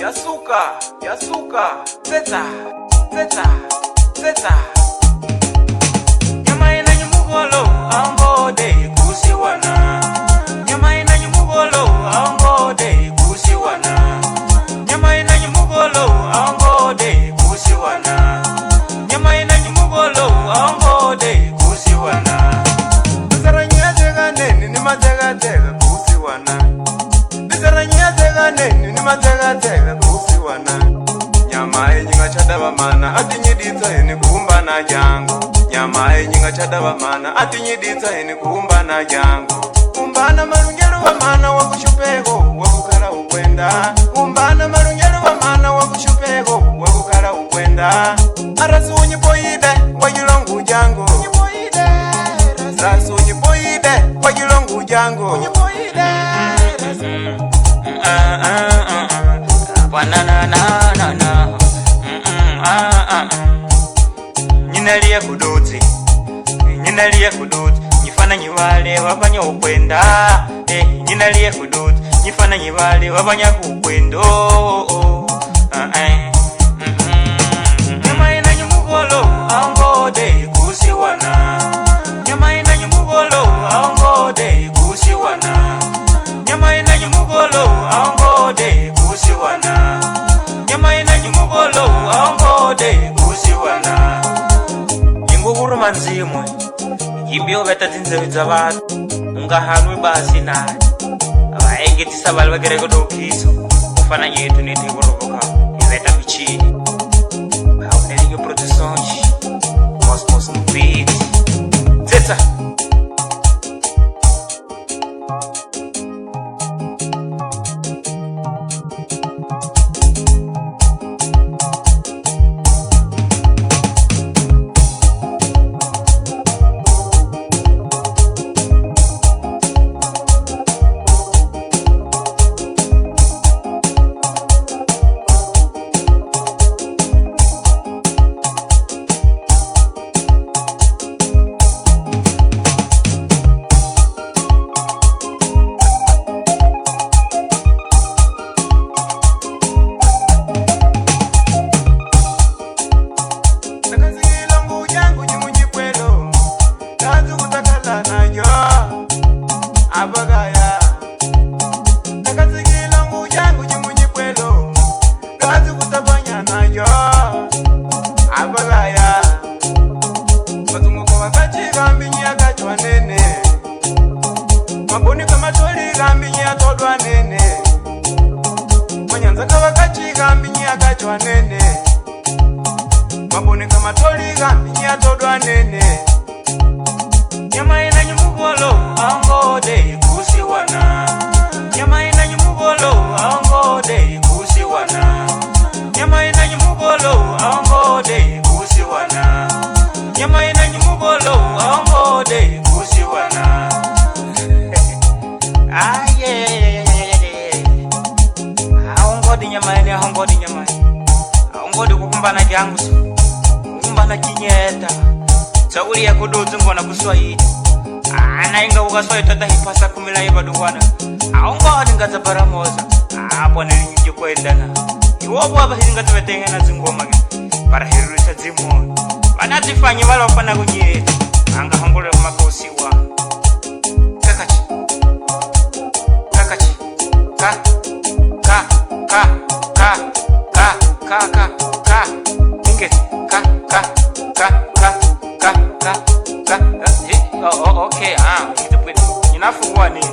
Yasuka, zeta, nyamai nanhimugola angode kusiwana, nyamai nanhimugola angode kusiwana, nyamai nanhimugola angode kusiwana, nyamai nanhimugola angode kusiwana. Bizaranya tega neni ni matega tega kusiwana, bizaranya tega neni ni matega tega kusiwana. Nhamai nyinga chadava mana atinyiditsa eni kuumbana jangu, nhamai nyinga chadava mana atinyiditsa eni kuumbana jangu. Umbana marungelo wa mana wa kushupego wa kukala ukwenda, umbana marungelo wa mana wa kushupego wa kukala ukwenda. Arasu unyipoide wa jilongu jangu, rasu unyipoide wa jilongu jangu. Nyinalie kudut nyifana nyivale wabanya ukwenda, nyinalie kudut nyifana nyivale wabanya kukwendo. Nyamai nanhimugola angode kusiwana, nyamai nanhimugola angode kusiwana, nyamai nanhimugola angode kusiwana, nyamai nanhimugola angode kusiwana. Inguguru manzimwe ibyo betatinze bizabatu ungahanwe basi naye abaengitisa bali bagereko dokiso ufana yetu neti boroboka ibeta bichini bauneliyo protesonji mosmos mubiti zeta. Abagaya nakazikila ngujangu jimunyikwelo kazi kutabanya nayo abagaya batumuko wakati kambinya kachwa nene maboni kama toli kambinya todwa nene manyanza kawakati kambinya kachwa nene maboni kama toli kambinya todwa nene. Nyamai nanhimugola angode kusiwana, nyamai nanhimugola angode kusiwana, nyamai nanhimugola angode kusiwana, nyamai nanhimugola angode kusiwana. Aye angode nyamai angode kukumbana jangu kukumbana kinyeta sauli ya kudutu ngona kuswahili anainga ukaswahili tatahipasa kumila ibadungwana aungodi ngaza baramoza hapo nilinje kwendana iwobo abahinga tubetengena zingoma para hirusha zimo banazifanye bala bafana kunyeta anga hongole makosi wa kakachi ka inge okay, nitafungua nini?